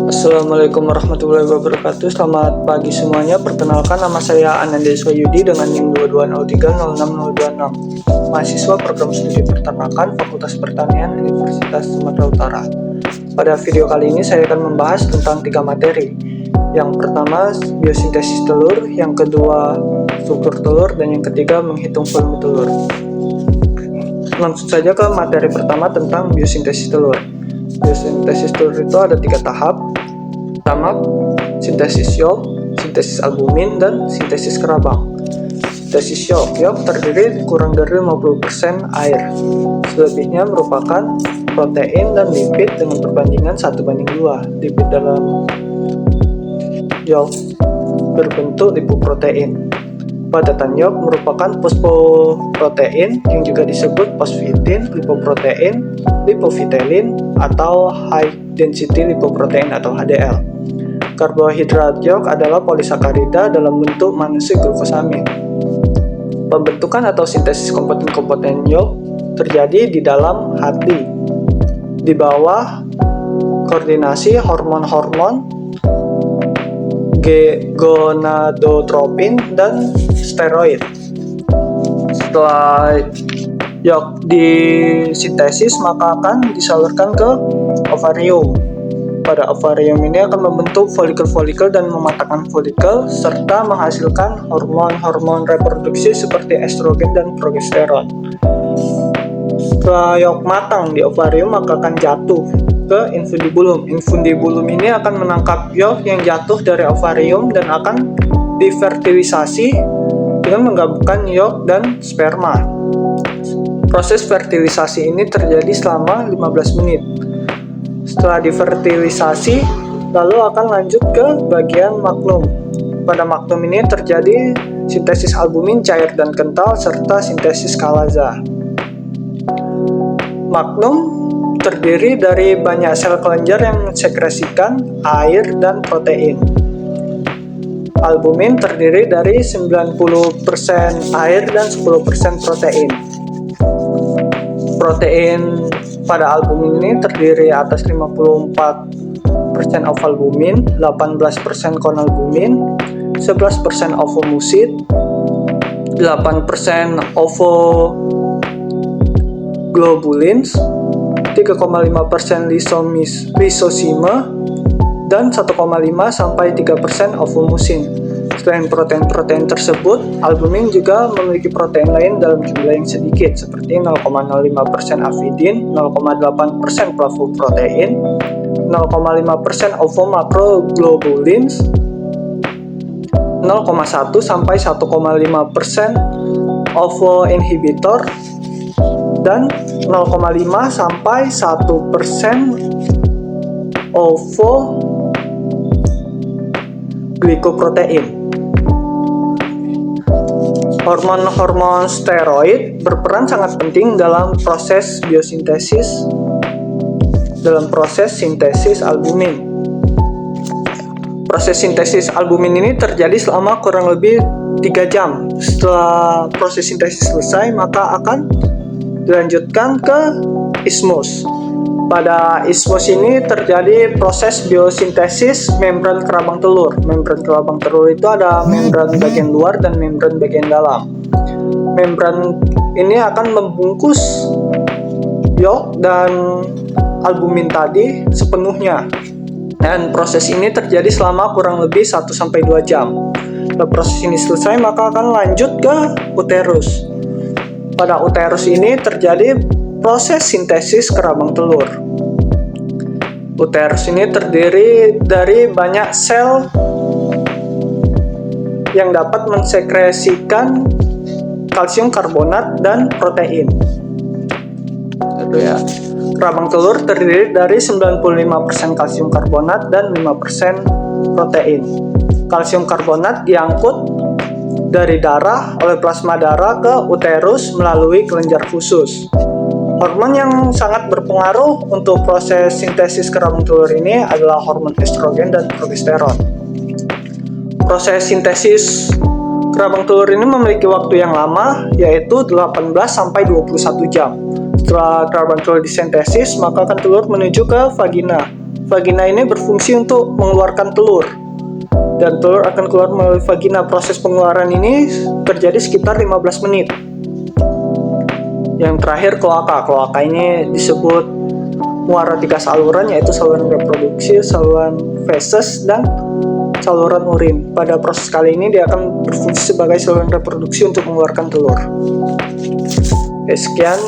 Assalamualaikum warahmatullahi wabarakatuh. Selamat pagi semuanya. Perkenalkan, nama saya Ananda Yudi dengan NIM 220306026, mahasiswa program studi peternakan Fakultas Pertanian Universitas Sumatera Utara. Pada video kali ini saya akan membahas tentang 3 materi. Yang pertama biosintesis telur, yang kedua struktur telur, dan yang ketiga menghitung volume telur. Langsung saja ke materi pertama tentang biosintesis telur. Biosintesis telur itu ada 3 tahap. Pertama, sintesis yolk, sintesis albumin, dan sintesis kerabang. Sintesis yolk terdiri kurang dari 50% air. Selebihnya merupakan protein dan lipid dengan perbandingan 1:2. Lipid dalam yolk berbentuk lipoprotein. Padatan yolk merupakan fosfoprotein yang juga disebut fosfitin, lipoprotein, lipovitelin, atau high density lipoprotein atau HDL. Karbohidrat yolk adalah polisakarida dalam bentuk manusia glukosamin. Pembentukan atau sintesis komponen-komponen yolk terjadi di dalam hati, di bawah koordinasi hormon-hormon gonadotropin dan steroid. Setelah yolk disintesis, maka akan disalurkan ke ovarium. Pada ovarium ini akan membentuk folikel-folikel dan mematangkan folikel serta menghasilkan hormon-hormon reproduksi seperti estrogen dan progesteron. Setelah yolk matang di ovarium, maka akan jatuh ke infundibulum. Infundibulum ini akan menangkap yolk yang jatuh dari ovarium dan akan difertilisasi dengan menggabungkan yolk dan sperma. Proses fertilisasi ini terjadi selama 15 menit. Setelah difertilisasi, lalu akan lanjut ke bagian magnum. Pada magnum ini terjadi sintesis albumin cair dan kental serta sintesis kalaza. Magnum terdiri dari banyak sel kelenjar yang mensekresikan air dan protein. Albumin terdiri dari 90% air dan 10% protein. Protein pada albumin ini terdiri atas 54% ovalbumin, 18% konalbumin, 11% ovomucin, 8% ovoglobulins, 3,5% lisosime, dan 1,5-3% ovomucin. Selain protein-protein tersebut, albumin juga memiliki protein lain dalam jumlah yang sedikit, seperti 0,05% avidin, 0,8% flavoprotein, 0,5% ovomakroglobulins, 0,1-1,5% ovoinhibitor, dan 0,5-1% ovoglycoprotein. Hormon-hormon steroid berperan sangat penting dalam proses biosintesis, sintesis albumin. Proses sintesis albumin ini terjadi selama kurang lebih 3 jam. Setelah proses sintesis selesai, maka akan dilanjutkan ke ismus. Pada ismus ini terjadi proses biosintesis membran kerabang telur. Membran kerabang telur itu ada membran bagian luar dan membran bagian dalam. Membran ini akan membungkus yolk dan albumin tadi sepenuhnya. Dan proses ini terjadi selama kurang lebih 1-2 jam. Setelah proses ini selesai, maka akan lanjut ke uterus. Pada uterus ini terjadi proses sintesis kerabang telur. Uterus ini terdiri dari banyak sel yang dapat mensekresikan kalsium karbonat dan protein. Kerabang telur terdiri dari 95% kalsium karbonat dan 5% protein. Kalsium karbonat diangkut dari darah oleh plasma darah ke uterus melalui kelenjar khusus. Hormon yang sangat berpengaruh untuk proses sintesis kerabang telur ini adalah hormon estrogen dan progesteron. Proses sintesis kerabang telur ini memiliki waktu yang lama, yaitu 18-21 jam. Setelah kerabang telur disintesis, maka akan telur menuju ke vagina. vagina ini berfungsi untuk mengeluarkan telur. Dan telur akan keluar melalui vagina. Proses pengeluaran ini terjadi sekitar 15 menit. Yang terakhir kloaka. Kloaka ini disebut muara 3 saluran, yaitu saluran reproduksi, saluran feses, dan saluran urin. Pada proses kali ini dia akan berfungsi sebagai saluran reproduksi untuk mengeluarkan telur. Oke, sekian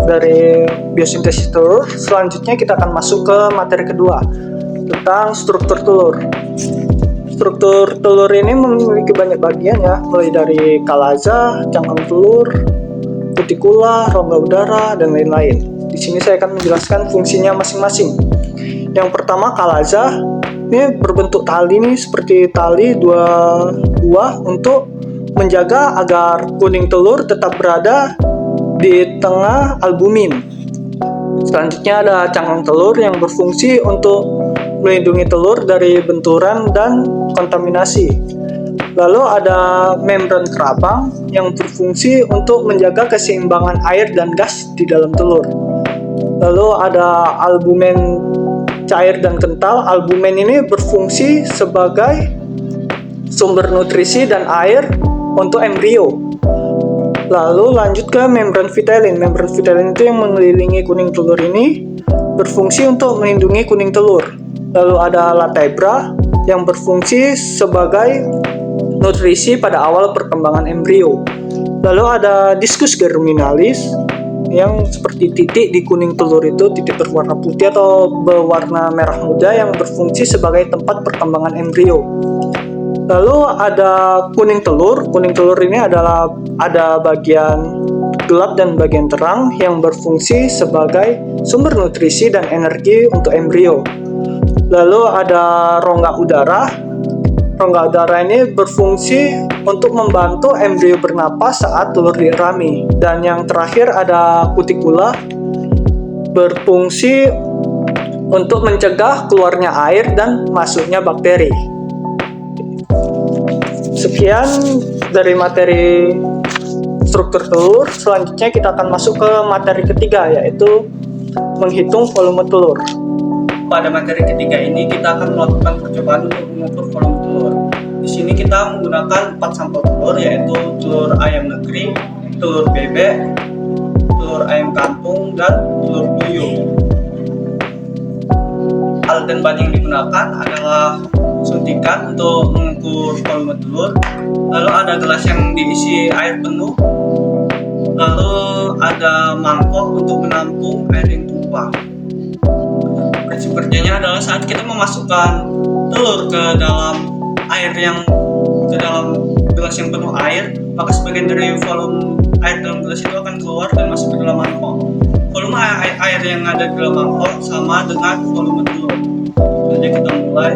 dari biosintesis telur. Selanjutnya kita akan masuk ke materi kedua tentang struktur telur. Struktur telur ini memiliki banyak bagian ya, mulai dari kalaza, cangkang telur, kutikula, rongga udara, dan lain-lain. Di sini saya akan menjelaskan fungsinya masing-masing. Yang pertama, kalaza. Ini berbentuk tali nih, seperti tali dua buah untuk menjaga agar kuning telur tetap berada di tengah albumin. Selanjutnya ada cangkang telur yang berfungsi untuk melindungi telur dari benturan dan kontaminasi. Lalu ada membran kerabang yang berfungsi untuk menjaga keseimbangan air dan gas di dalam telur. Lalu ada albumen cair dan kental. Albumen ini berfungsi sebagai sumber nutrisi dan air untuk embrio. Lalu lanjut ke membran vitelin. Membran vitelin itu yang mengelilingi kuning telur ini berfungsi untuk melindungi kuning telur. Lalu ada latebra yang berfungsi sebagai nutrisi pada awal perkembangan embrio. Lalu ada diskus germinalis yang seperti titik di kuning telur itu, titik berwarna putih atau berwarna merah muda yang berfungsi sebagai tempat perkembangan embrio. Lalu ada kuning telur. Kuning telur ini adalah ada bagian gelap dan bagian terang yang berfungsi sebagai sumber nutrisi dan energi untuk embrio. Lalu ada rongga udara. Rongga udara ini berfungsi untuk membantu embrio bernapas saat telur dirami. Dan yang terakhir ada kutikula, berfungsi untuk mencegah keluarnya air dan masuknya bakteri. Sekian dari materi struktur telur. Selanjutnya kita akan masuk ke materi ketiga, yaitu menghitung volume telur. Pada materi ketiga ini kita akan melakukan percobaan untuk mengukur volume telur. Di sini kita menggunakan 4 sampel telur, yaitu telur ayam negeri, telur bebek, telur ayam kampung, dan telur puyuh. Alat dan bahan yang digunakan adalah suntikan untuk mengukur volume telur, lalu ada gelas yang diisi air penuh, lalu ada mangkok untuk menampung air yang tumpah. Prinsip kerjanya adalah saat kita memasukkan telur ke dalam gelas yang penuh air, maka sebagian dari volume air dalam gelas itu akan keluar dan masuk ke dalam mangkok. Volume air yang ada di dalam mangkok sama dengan volume telur. Jadi kita mulai.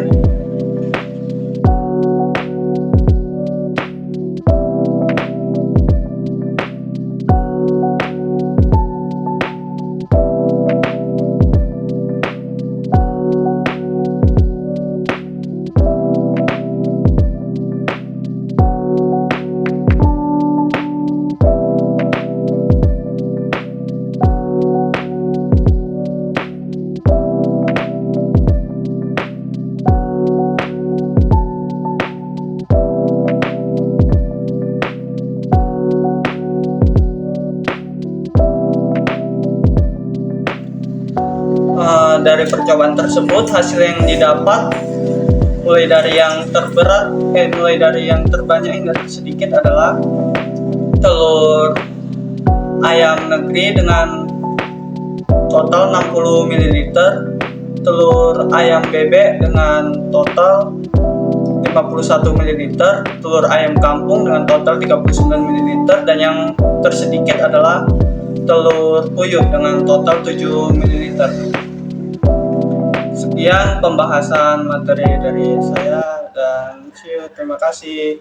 Dari percobaan tersebut, hasil yang didapat mulai dari yang terbanyak hingga tersedikit adalah telur ayam negeri dengan total 60 ml, telur ayam bebek dengan total 51 ml, telur ayam kampung dengan total 39 ml, dan yang tersedikit adalah telur puyuh dengan total 7 ml. Sekian pembahasan materi dari saya, dan terima kasih.